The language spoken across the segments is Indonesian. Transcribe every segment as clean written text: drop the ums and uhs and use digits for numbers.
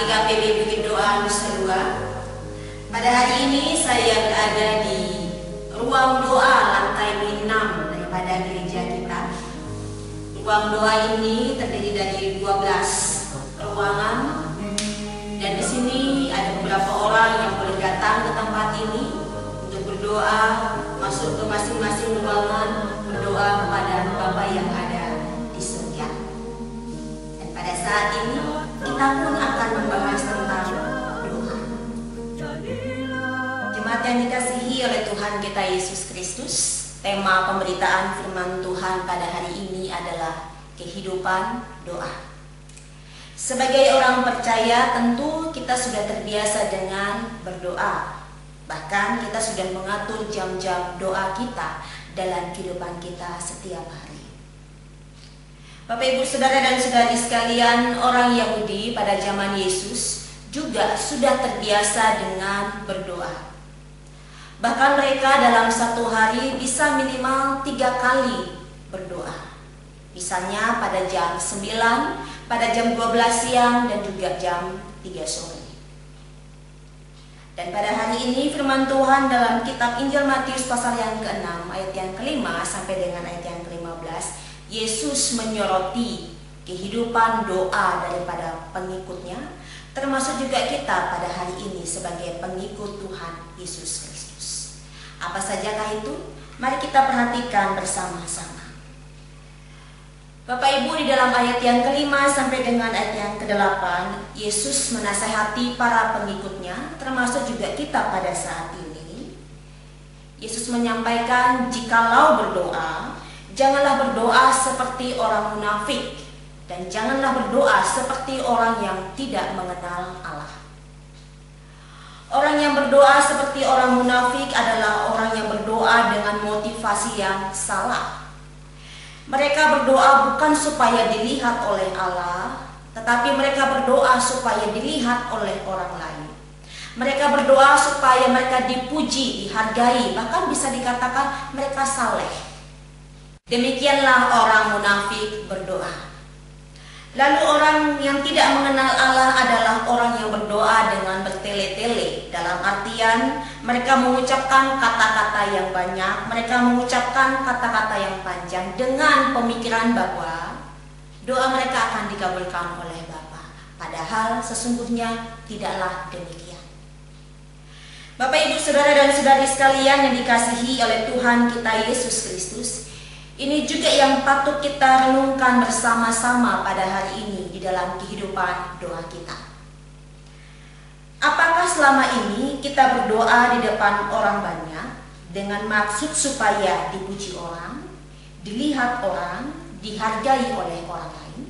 GKPB Bukit Doa Nusa Dua. Pada hari ini saya berada di ruang doa lantai 6 daripada gereja kita. Ruang doa ini terdiri dari 12 ruangan, dan di sini ada beberapa orang yang boleh datang ke tempat ini untuk berdoa, masuk ke masing-masing ruangan, berdoa kepada Bapa yang ada di surga. Dan pada saat ini kita pun akan membahas tentang doa. Jemaat yang dikasihi oleh Tuhan kita Yesus Kristus, tema pemberitaan firman Tuhan pada hari ini adalah kehidupan doa. Sebagai orang percaya, tentu kita sudah terbiasa dengan berdoa. Bahkan kita sudah mengatur jam-jam doa kita dalam kehidupan kita setiap hari. Bapak, Ibu, Saudara dan Saudari sekalian, orang Yahudi pada zaman Yesus juga sudah terbiasa dengan berdoa. Bahkan mereka dalam satu hari bisa minimal 3 kali berdoa. Misalnya pada jam 9, pada jam 12 siang, dan juga jam 3 sore. Dan pada hari ini firman Tuhan dalam kitab Injil Matius pasal yang ke-6 ayat yang ke-5 sampai dengan ayat yang ke-15, Yesus menyoroti kehidupan doa daripada pengikutnya, termasuk juga kita pada hari ini sebagai pengikut Tuhan Yesus Kristus. Apa sajakah itu? Mari kita perhatikan bersama-sama. Bapak Ibu, di dalam ayat yang ke-5 sampai dengan ayat yang ke-8, Yesus menasihati para pengikutnya, termasuk juga kita pada saat ini. Yesus menyampaikan, jikalau berdoa, janganlah berdoa seperti orang munafik, dan janganlah berdoa seperti orang yang tidak mengenal Allah. Orang yang berdoa seperti orang munafik adalah orang yang berdoa dengan motivasi yang salah. Mereka berdoa bukan supaya dilihat oleh Allah, tetapi mereka berdoa supaya dilihat oleh orang lain. Mereka berdoa supaya mereka dipuji, dihargai, bahkan bisa dikatakan mereka saleh. Demikianlah orang munafik berdoa. Lalu orang yang tidak mengenal Allah adalah orang yang berdoa dengan bertele-tele. Dalam artian mereka mengucapkan kata-kata yang banyak, mereka mengucapkan kata-kata yang panjang dengan pemikiran bahwa doa mereka akan dikabulkan oleh Bapa. Padahal sesungguhnya tidaklah demikian. Bapak, Ibu, Saudara dan Saudari sekalian yang dikasihi oleh Tuhan kita Yesus Kristus, ini juga yang patut kita renungkan bersama-sama pada hari ini di dalam kehidupan doa kita. Apakah selama ini kita berdoa di depan orang banyak dengan maksud supaya dipuji orang, dilihat orang, dihargai oleh orang lain?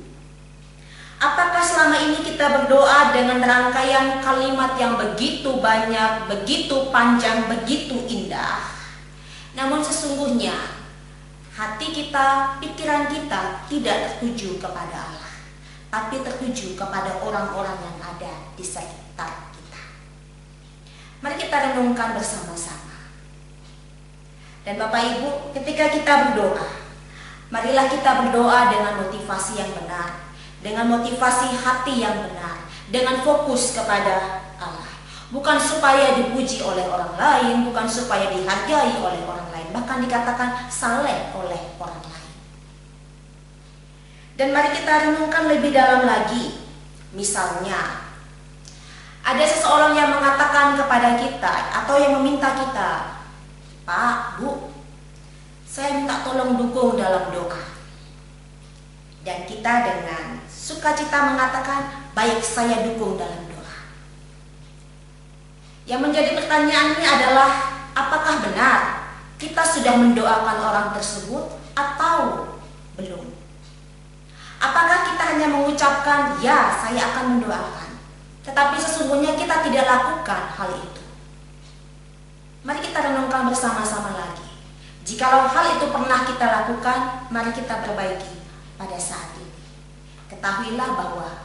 Apakah selama ini kita berdoa dengan rangkaian kalimat yang begitu banyak, begitu panjang, begitu indah, namun sesungguhnya hati kita, pikiran kita tidak tertuju kepada Allah, tapi tertuju kepada orang-orang yang ada di sekitar kita? Mari kita renungkan bersama-sama. Dan Bapak Ibu, ketika kita berdoa, marilah kita berdoa dengan motivasi yang benar, dengan motivasi hati yang benar, dengan fokus kepada Allah. Bukan supaya dipuji oleh orang lain, bukan supaya dihargai oleh orang lain, bahkan dikatakan saleh oleh orang lain. Dan mari kita renungkan lebih dalam lagi. Misalnya, ada seseorang yang mengatakan kepada kita atau yang meminta kita, Pak, Bu, saya minta tolong dukung dalam doa. Dan kita dengan sukacita mengatakan, baik, saya dukung dalam doa. Yang menjadi pertanyaannya adalah, apakah benar kita sudah mendoakan orang tersebut atau belum? Apakah kita hanya mengucapkan, ya, saya akan mendoakan, tetapi sesungguhnya kita tidak lakukan hal itu? Mari kita renungkan bersama-sama lagi. Jikalau hal itu pernah kita lakukan, mari kita perbaiki pada saat ini. Ketahuilah bahwa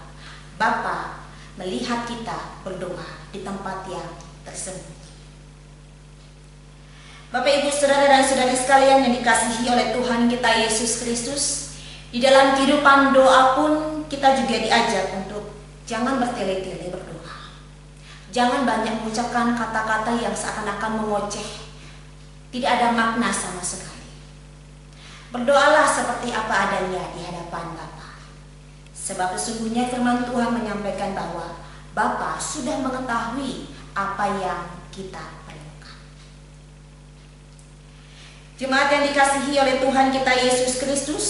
Bapa melihat kita berdoa di tempat yang tersembunyi. Bapak, Ibu, Saudara dan Saudari sekalian yang dikasihi oleh Tuhan kita Yesus Kristus, di dalam kehidupan doa pun kita juga diajak untuk jangan bertele-tele berdoa. Jangan banyak mengucapkan kata-kata yang seakan-akan mengoceh, tidak ada makna sama sekali. Berdoalah seperti apa adanya di hadapan Bapa. Sebab sesungguhnya firman Tuhan menyampaikan bahwa Bapa sudah mengetahui apa yang kita perlukan. Jemaat yang dikasihi oleh Tuhan kita Yesus Kristus,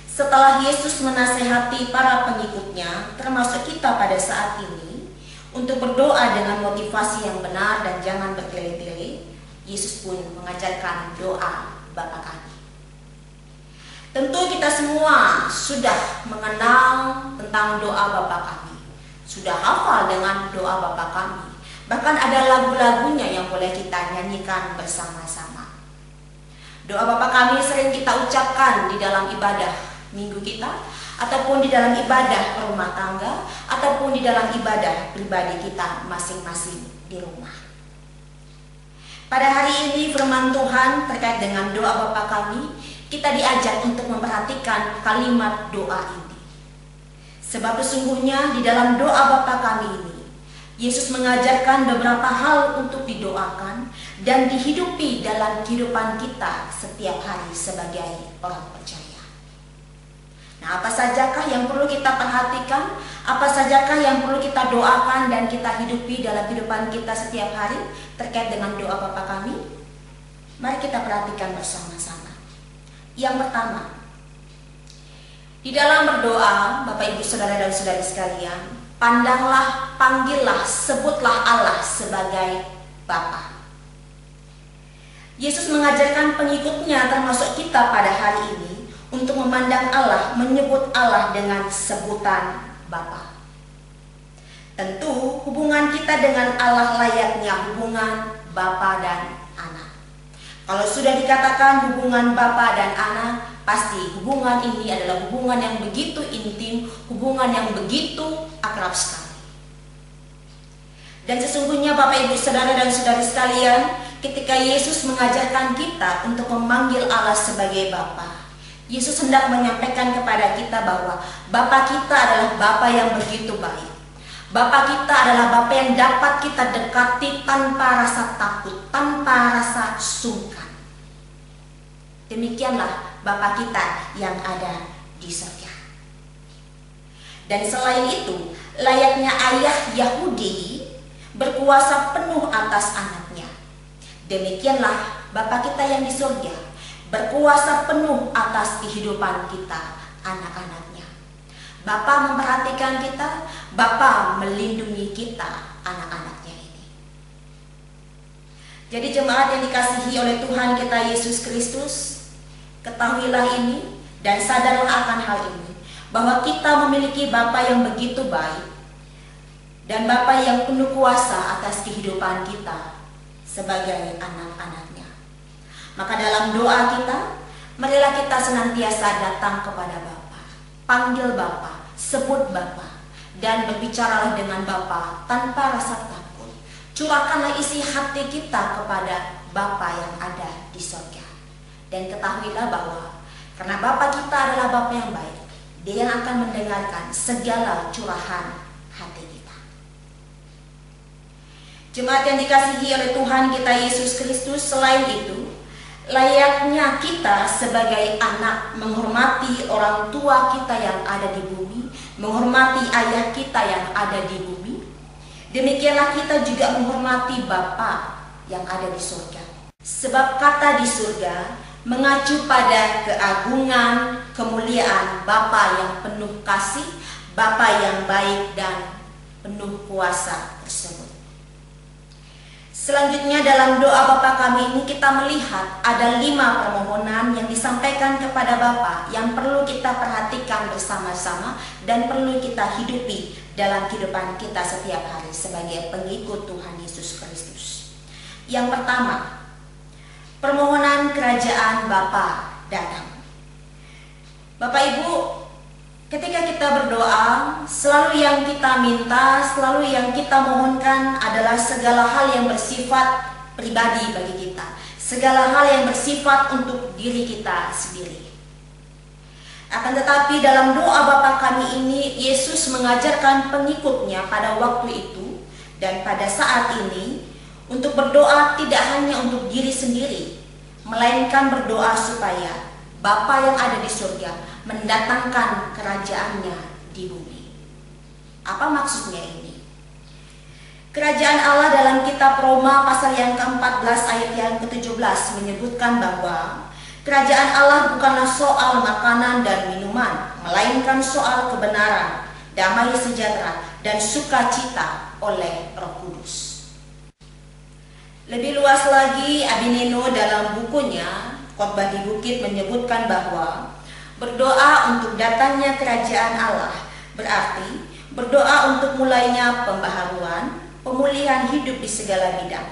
setelah Yesus menasehati para pengikutnya, termasuk kita pada saat ini, untuk berdoa dengan motivasi yang benar dan jangan bertele-tele, Yesus pun mengajarkan doa Bapa kami. Tentu kita semua sudah mengenal tentang doa Bapa kami, sudah hafal dengan doa Bapa kami. Bahkan ada lagu-lagunya yang boleh kita nyanyikan bersama-sama. Doa Bapa kami sering kita ucapkan di dalam ibadah minggu kita, ataupun di dalam ibadah rumah tangga, ataupun di dalam ibadah pribadi kita masing-masing di rumah. Pada hari ini firman Tuhan terkait dengan doa Bapa kami, kita diajak untuk memperhatikan kalimat doa ini. Sebab sesungguhnya di dalam doa Bapa kami ini, Yesus mengajarkan beberapa hal untuk didoakan dan dihidupi dalam kehidupan kita setiap hari sebagai orang percaya. Nah, apa sajakah yang perlu kita perhatikan? Apa sajakah yang perlu kita doakan dan kita hidupi dalam kehidupan kita setiap hari terkait dengan doa Bapa kami? Mari kita perhatikan bersama-sama. Yang pertama, di dalam berdoa, Bapak Ibu Saudara dan Saudari sekalian, pandanglah, panggillah, sebutlah Allah sebagai Bapa. Yesus mengajarkan pengikutnya termasuk kita pada hari ini untuk memandang Allah, menyebut Allah dengan sebutan Bapa. Tentu hubungan kita dengan Allah layaknya hubungan Bapa dan anak. Kalau sudah dikatakan hubungan Bapa dan anak, pasti hubungan ini adalah hubungan yang begitu intim, hubungan yang begitu akrab sekali. Dan sesungguhnya Bapak Ibu Saudara dan Saudari sekalian, ketika Yesus mengajarkan kita untuk memanggil Allah sebagai Bapa, Yesus hendak menyampaikan kepada kita bahwa Bapa kita adalah Bapa yang begitu baik. Bapa kita adalah Bapa yang dapat kita dekati tanpa rasa takut, tanpa rasa sungkan. Demikianlah Bapa kita yang ada di surga. Dan selain itu, layaknya ayah Yahudi berkuasa penuh atas anaknya, demikianlah Bapa kita yang di surga berkuasa penuh atas kehidupan kita, anak-anaknya. Bapa memperhatikan kita, Bapa melindungi kita, anak-anaknya ini. Jadi jemaat yang dikasihi oleh Tuhan kita Yesus Kristus, ketahuilah ini dan sadarlah akan hal ini, bahwa kita memiliki Bapa yang begitu baik dan Bapa yang penuh kuasa atas kehidupan kita sebagai anak-anaknya. Maka dalam doa kita, marilah kita senantiasa datang kepada Bapa, panggil Bapa, sebut Bapa, dan berbicaralah dengan Bapa tanpa rasa takut. Curahkanlah isi hati kita kepada Bapa yang ada di surga. Dan ketahuilah bahwa karena Bapa kita adalah Bapa yang baik, Dia yang akan mendengarkan segala curahan hati kita. Jemaat yang dikasihi oleh Tuhan kita Yesus Kristus, selain itu, layaknya kita sebagai anak menghormati orang tua kita yang ada di bumi, menghormati ayah kita yang ada di bumi, demikianlah kita juga menghormati Bapa yang ada di surga. Sebab kata di surga mengacu pada keagungan, kemuliaan Bapa yang penuh kasih, Bapa yang baik dan penuh kuasa tersebut. Selanjutnya dalam doa Bapa kami ini kita melihat ada 5 permohonan yang disampaikan kepada Bapa yang perlu kita perhatikan bersama-sama dan perlu kita hidupi dalam kehidupan kita setiap hari sebagai pengikut Tuhan Yesus Kristus. Yang pertama, permohonan kerajaan Bapa datang. Bapak Ibu, ketika kita berdoa, selalu yang kita minta, selalu yang kita mohonkan adalah segala hal yang bersifat pribadi bagi kita, segala hal yang bersifat untuk diri kita sendiri. Akan tetapi dalam doa Bapa kami ini, Yesus mengajarkan pengikutnya pada waktu itu dan pada saat ini untuk berdoa tidak hanya untuk diri sendiri, melainkan berdoa supaya Bapa yang ada di surga mendatangkan kerajaannya di bumi. Apa maksudnya ini? Kerajaan Allah dalam kitab Roma pasal yang ke-14 ayat yang ke-17 menyebutkan bahwa kerajaan Allah bukanlah soal makanan dan minuman, melainkan soal kebenaran, damai sejahtera, dan sukacita oleh Roh Kudus. Lebih luas lagi, Abineno dalam bukunya Khotbah di Bukit menyebutkan bahwa berdoa untuk datangnya kerajaan Allah berarti berdoa untuk mulainya pembaharuan, pemulihan hidup di segala bidang.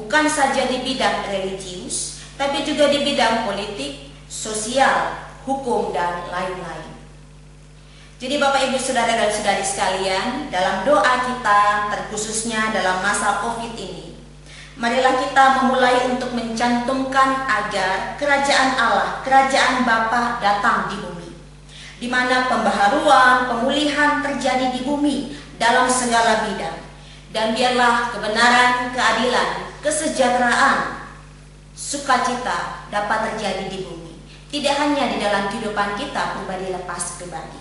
Bukan saja di bidang religius, tapi juga di bidang politik, sosial, hukum, dan lain-lain. Jadi Bapak Ibu Saudara dan Saudari sekalian, dalam doa kita, terkhususnya dalam masa COVID ini, marilah kita memulai untuk mencantumkan agar kerajaan Allah, kerajaan Bapa datang di bumi, di mana pembaharuan, pemulihan terjadi di bumi dalam segala bidang. Dan biarlah kebenaran, keadilan, kesejahteraan, sukacita dapat terjadi di bumi. Tidak hanya di dalam kehidupan kita pribadi lepas pribadi,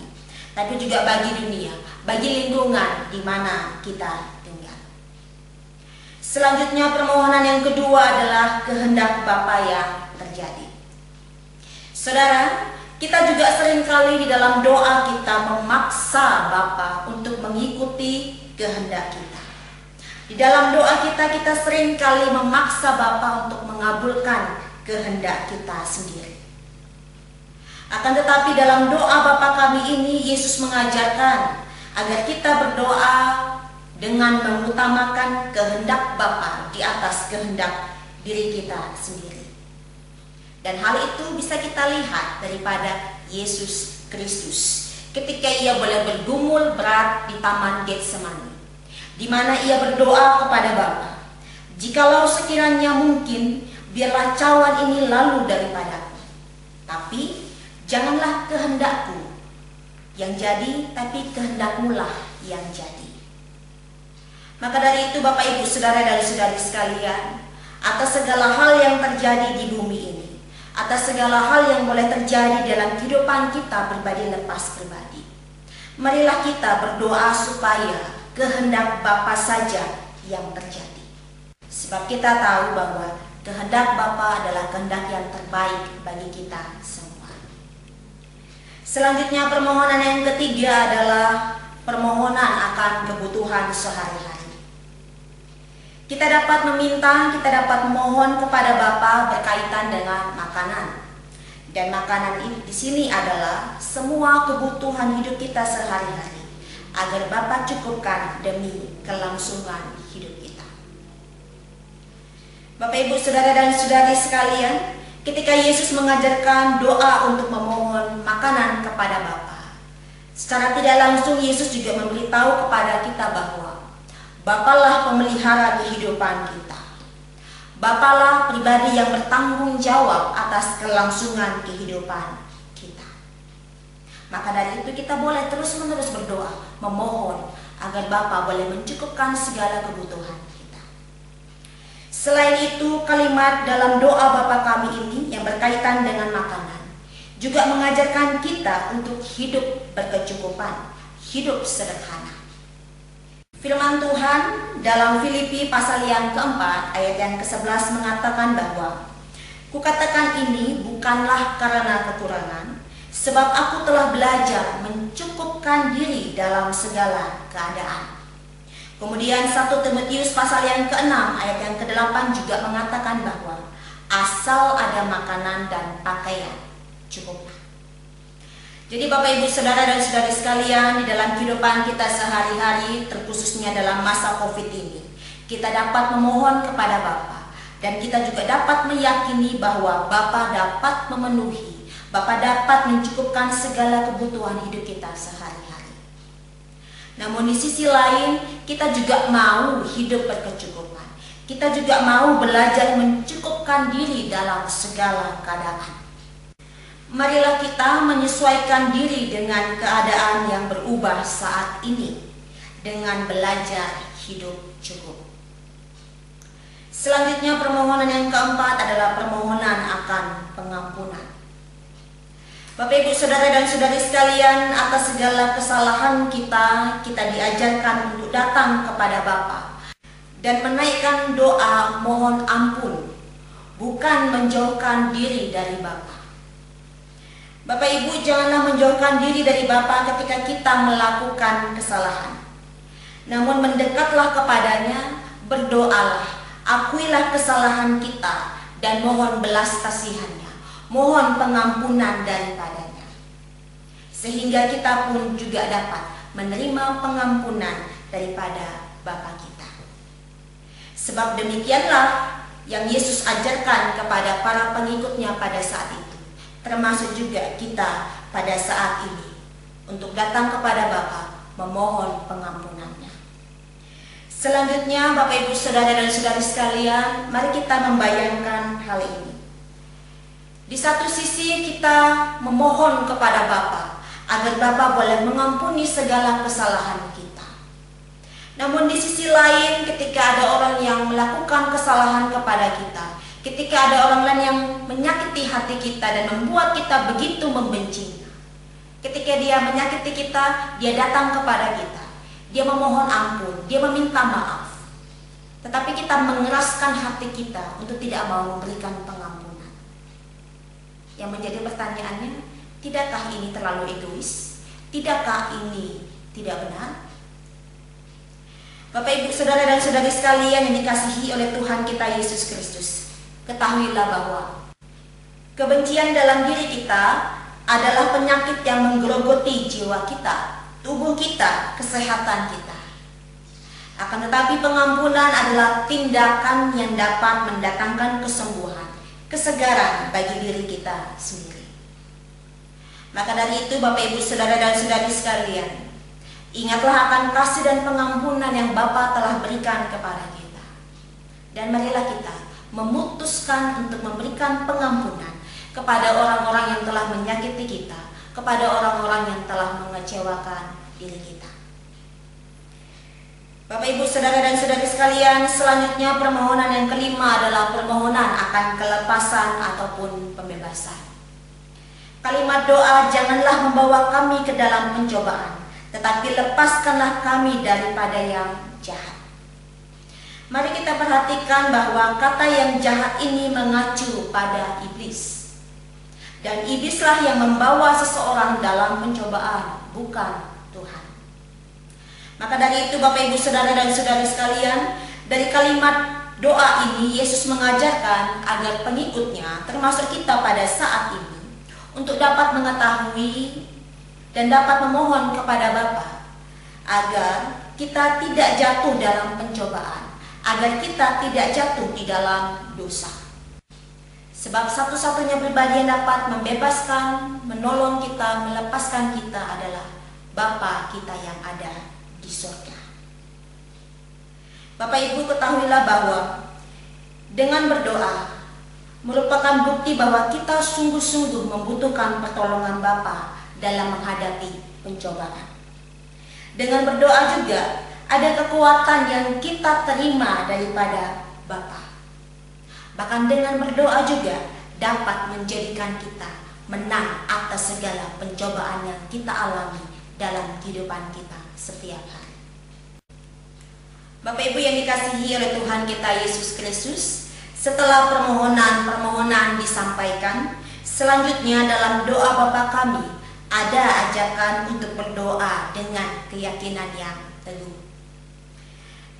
tapi juga bagi dunia, bagi lingkungan di mana kita tinggal. Selanjutnya permohonan yang kedua adalah kehendak Bapa yang terjadi. Saudara, kita juga seringkali di dalam doa kita memaksa Bapa untuk mengikuti kehendak kita. Di dalam doa kita seringkali memaksa Bapa untuk mengabulkan kehendak kita sendiri. Akan tetapi dalam doa Bapa kami ini, Yesus mengajarkan agar kita berdoa dengan mengutamakan kehendak Bapa di atas kehendak diri kita sendiri. Dan hal itu bisa kita lihat daripada Yesus Kristus ketika ia boleh bergumul berat di Taman Getsemani, di mana ia berdoa kepada Bapa, "Jikalau sekiranya mungkin, biarlah cawan ini lalu daripadaku. Tapi janganlah kehendakku yang jadi, tapi kehendakmu lah yang jadi." Maka dari itu Bapak Ibu Saudara dan Saudari sekalian, atas segala hal yang terjadi di bumi ini, atas segala hal yang boleh terjadi dalam kehidupan kita pribadi lepas pribadi, marilah kita berdoa supaya kehendak Bapa saja yang terjadi. Sebab kita tahu bahwa kehendak Bapa adalah kehendak yang terbaik bagi kita semua. Selanjutnya permohonan yang ketiga adalah permohonan akan kebutuhan sehari-hari. Kita dapat meminta, kita dapat memohon kepada Bapa berkaitan dengan makanan. Dan makanan ini di sini adalah semua kebutuhan hidup kita sehari-hari, agar Bapa cukupkan demi kelangsungan hidup kita. Bapak Ibu Saudara dan Saudari sekalian, ketika Yesus mengajarkan doa untuk memohon makanan kepada Bapa, secara tidak langsung Yesus juga memberitahu kepada kita bahwa Bapalah pemelihara kehidupan kita. Bapalah pribadi yang bertanggung jawab atas kelangsungan kehidupan kita. Maka dari itu kita boleh terus-menerus berdoa, memohon agar Bapa boleh mencukupkan segala kebutuhan kita. Selain itu, kalimat dalam doa Bapa kami ini yang berkaitan dengan makanan juga mengajarkan kita untuk hidup berkecukupan, hidup sederhana. Firman Tuhan dalam Filipi pasal yang keempat ayat yang ke-11 mengatakan bahwa "Kukatakan ini bukanlah karena kekurangan, sebab aku telah belajar mencukupkan diri dalam segala keadaan." Kemudian 1 Timotius pasal yang ke-6 ayat yang ke-8 juga mengatakan bahwa asal ada makanan dan pakaian cukuplah. Jadi Bapak Ibu Saudara dan Saudari sekalian, di dalam kehidupan kita sehari-hari, terkhususnya dalam masa COVID ini, kita dapat memohon kepada Bapa, dan kita juga dapat meyakini bahwa Bapa dapat memenuhi, Bapa dapat mencukupkan segala kebutuhan hidup kita sehari-hari. Namun di sisi lain, kita juga mau hidup berkecukupan. Kita juga mau belajar mencukupkan diri dalam segala keadaan. marilah kita menyesuaikan diri dengan keadaan yang berubah saat ini dengan belajar hidup cukup. Selanjutnya permohonan yang keempat adalah permohonan akan pengampunan. Bapak Ibu Saudara dan Saudari sekalian, atas segala kesalahan kita diajarkan untuk datang kepada Bapa dan menaikkan doa mohon ampun, bukan menjauhkan diri dari Bapa. Bapak Ibu, janganlah menjauhkan diri dari Bapa ketika kita melakukan kesalahan. Namun mendekatlah kepadanya, berdoalah, akuilah kesalahan kita dan mohon belas kasihannya, mohon pengampunan daripadanya, sehingga kita pun juga dapat menerima pengampunan daripada Bapa kita. Sebab demikianlah yang Yesus ajarkan kepada para pengikutnya pada saat itu, termasuk juga kita pada saat ini, untuk datang kepada Bapa memohon pengampunannya. Selanjutnya Bapak Ibu Saudara dan Saudari sekalian, mari kita membayangkan hal ini. Di satu sisi kita memohon kepada Bapa agar Bapa boleh mengampuni segala kesalahan kita. Namun di sisi lain, ketika ada orang yang melakukan kesalahan kepada kita, ketika ada orang lain yang menyakiti hati kita dan membuat kita begitu membencinya, ketika dia menyakiti kita, dia datang kepada kita, dia memohon ampun, dia meminta maaf, tetapi kita mengeraskan hati kita untuk tidak mau memberikan pengampunan. Yang menjadi pertanyaannya, tidakkah ini terlalu egois? Tidakkah ini tidak benar? Bapak Ibu Saudara dan Saudari sekalian yang dikasihi oleh Tuhan kita Yesus Kristus, ketahuilah bahwa kebencian dalam diri kita adalah penyakit yang menggerogoti jiwa kita, tubuh kita, kesehatan kita. Akan tetapi pengampunan adalah tindakan yang dapat mendatangkan kesembuhan, kesegaran bagi diri kita sendiri. Maka dari itu Bapak Ibu Saudara dan Saudari sekalian, ingatlah akan kasih dan pengampunan yang Bapa telah berikan kepada kita. Dan marilah kita memutuskan untuk memberikan pengampunan kepada orang-orang yang telah menyakiti kita, kepada orang-orang yang telah mengecewakan diri kita. Bapak Ibu Saudara dan Saudari sekalian, selanjutnya permohonan yang kelima adalah permohonan akan kelepasan ataupun pembebasan. Kalimat doa, janganlah membawa kami ke dalam pencobaan, tetapi lepaskanlah kami daripada yang jahat. Mari kita perhatikan bahwa kata yang jahat ini mengacu pada iblis. Dan iblislah yang membawa seseorang dalam pencobaan, bukan Tuhan. Maka dari itu Bapak Ibu Saudara dan Saudari sekalian, dari kalimat doa ini Yesus mengajarkan agar pengikutnya, termasuk kita pada saat ini, untuk dapat mengetahui dan dapat memohon kepada Bapa agar kita tidak jatuh dalam pencobaan, agar kita tidak jatuh di dalam dosa. Sebab satu-satunya pribadi yang dapat membebaskan, menolong kita, melepaskan kita adalah Bapa kita yang ada di surga. Bapak Ibu ketahuilah bahwa dengan berdoa merupakan bukti bahwa kita sungguh-sungguh membutuhkan pertolongan Bapa dalam menghadapi pencobaan. Dengan berdoa juga ada kekuatan yang kita terima daripada Bapa. Bahkan dengan berdoa juga dapat menjadikan kita menang atas segala pencobaan yang kita alami dalam kehidupan kita setiap hari. Bapak Ibu yang dikasihi oleh Tuhan kita Yesus Kristus, setelah permohonan disampaikan, selanjutnya dalam doa Bapa kami ada ajakan untuk berdoa dengan keyakinan yang teguh.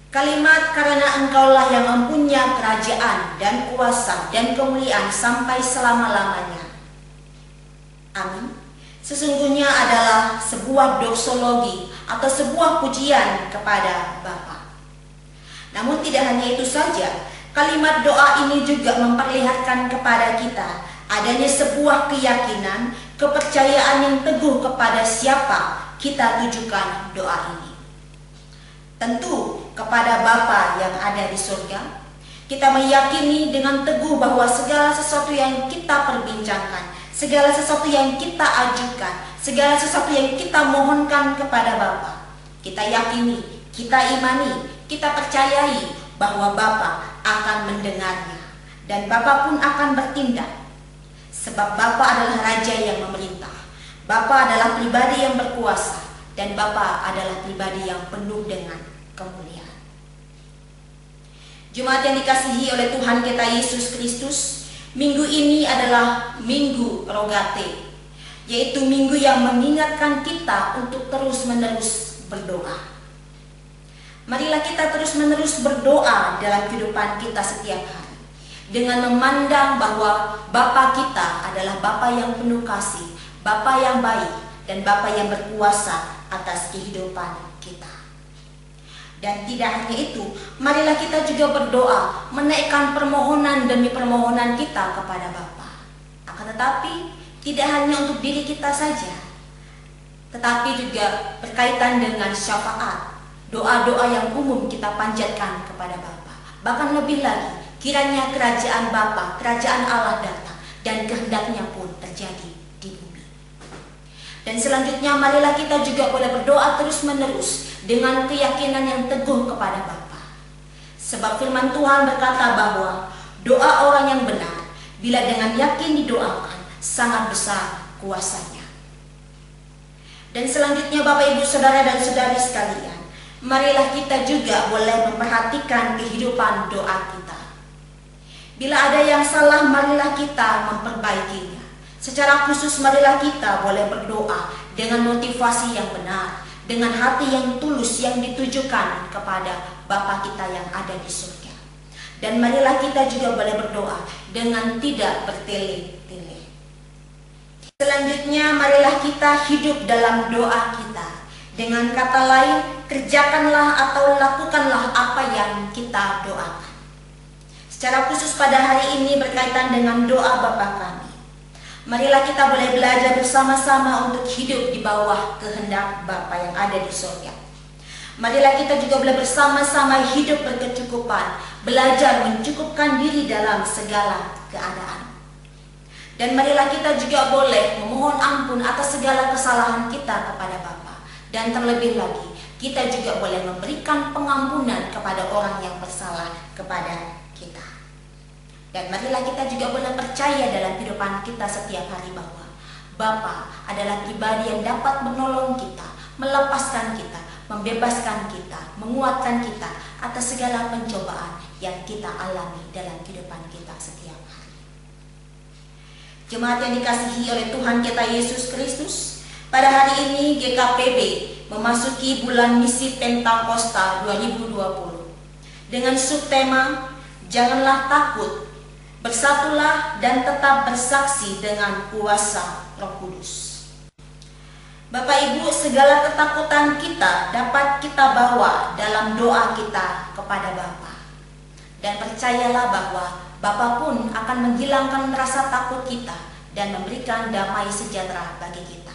Kalimat karena Engkaulah yang mempunyai kerajaan dan kuasa dan kemuliaan sampai selama-lamanya. Amin. Sesungguhnya adalah sebuah doksologi atau sebuah pujian kepada Bapa. Namun tidak hanya itu saja, kalimat doa ini juga memperlihatkan kepada kita adanya sebuah keyakinan, kepercayaan yang teguh kepada siapa kita tujukan doa ini. Tentu kepada Bapa yang ada di surga. Kita meyakini dengan teguh bahwa segala sesuatu yang kita perbincangkan, segala sesuatu yang kita ajukan, segala sesuatu yang kita mohonkan kepada Bapa, kita yakini, kita imani, kita percayai bahwa Bapa akan mendengarnya dan Bapa pun akan bertindak. Sebab Bapa adalah Raja yang memerintah, Bapa adalah pribadi yang berkuasa, dan Bapa adalah pribadi yang penuh dengan kemuliaan. Jemaat yang dikasihi oleh Tuhan kita Yesus Kristus, minggu ini adalah Minggu Rogate, yaitu minggu yang mengingatkan kita untuk terus-menerus berdoa. Marilah kita terus-menerus berdoa dalam kehidupan kita setiap hari, dengan memandang bahwa Bapa kita adalah Bapa yang penuh kasih, Bapa yang baik, dan Bapa yang berkuasa atas kehidupan kita. Dan tidak hanya itu, marilah kita juga berdoa, menaikkan permohonan demi permohonan kita kepada Bapa. Akan tetapi, tidak hanya untuk diri kita saja, tetapi juga berkaitan dengan syafaat, doa-doa yang umum kita panjatkan kepada Bapa. Bahkan lebih lagi, kiranya kerajaan Bapa, kerajaan Allah datang, dan kehendaknya pun terjadi di bumi. Dan selanjutnya marilah kita juga boleh berdoa terus-menerus dengan keyakinan yang teguh kepada Bapa. Sebab firman Tuhan berkata bahwa doa orang yang benar, bila dengan yakin didoakan, sangat besar kuasanya. Dan selanjutnya Bapak, Ibu, Saudara, dan Saudari sekalian, marilah kita juga boleh memperhatikan kehidupan doa kita. Bila ada yang salah, marilah kita memperbaikinya. Secara khusus marilah kita boleh berdoa dengan motivasi yang benar, dengan hati yang tulus yang ditujukan kepada Bapa kita yang ada di surga. Dan marilah kita juga boleh berdoa dengan tidak bertele-tele. Selanjutnya marilah kita hidup dalam doa kita. Dengan kata lain, kerjakanlah atau lakukanlah apa yang kita doakan. Secara khusus pada hari ini berkaitan dengan doa Bapa kami, marilah kita boleh belajar bersama-sama untuk hidup di bawah kehendak Bapa yang ada di surga. Marilah kita juga boleh bersama-sama hidup berkecukupan, belajar mencukupkan diri dalam segala keadaan. Dan marilah kita juga boleh memohon ampun atas segala kesalahan kita kepada Bapa. Dan terlebih lagi, kita juga boleh memberikan pengampunan kepada orang yang bersalah kepada kita. Dan marilah kita juga boleh percaya dalam kehidupan kita setiap hari bahwa Bapa adalah pribadi yang dapat menolong kita, melepaskan kita, membebaskan kita, menguatkan kita atas segala pencobaan yang kita alami dalam kehidupan kita setiap hari. Jemaat yang dikasihi oleh Tuhan kita Yesus Kristus, pada hari ini GKPB memasuki bulan misi Pentakosta 2020 dengan subtema Janganlah Takut, Bersatulah dan Tetap Bersaksi dengan Kuasa Roh Kudus. Bapak Ibu, segala ketakutan kita dapat kita bawa dalam doa kita kepada Bapa. Dan percayalah bahwa Bapa pun akan menghilangkan rasa takut kita dan memberikan damai sejahtera bagi kita.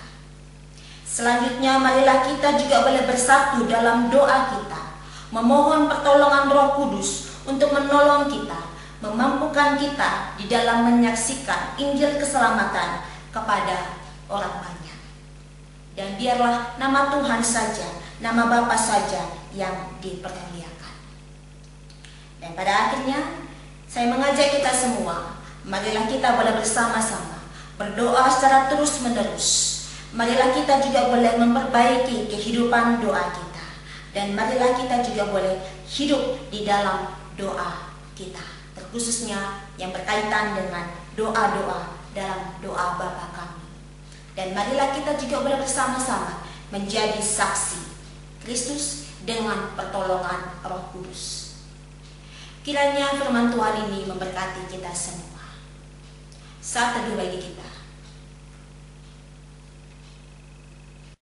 Selanjutnya marilah kita juga boleh bersatu dalam doa kita, memohon pertolongan Roh Kudus untuk menolong kita, memampukan kita di dalam menyaksikan Injil keselamatan kepada orang banyak. Dan biarlah nama Tuhan saja, nama Bapa saja yang dipermuliakan. Dan pada akhirnya saya mengajak kita semua, marilah kita boleh bersama-sama berdoa secara terus-menerus. Marilah kita juga boleh memperbaiki kehidupan doa kita. Dan marilah kita juga boleh hidup di dalam doa kita, terkhususnya yang berkaitan dengan doa-doa dalam doa Bapa kami. Dan marilah kita juga boleh bersama-sama menjadi saksi Kristus dengan pertolongan Roh Kudus. Kiranya firman Tuhan ini memberkati kita semua. Saat teduh bagi kita.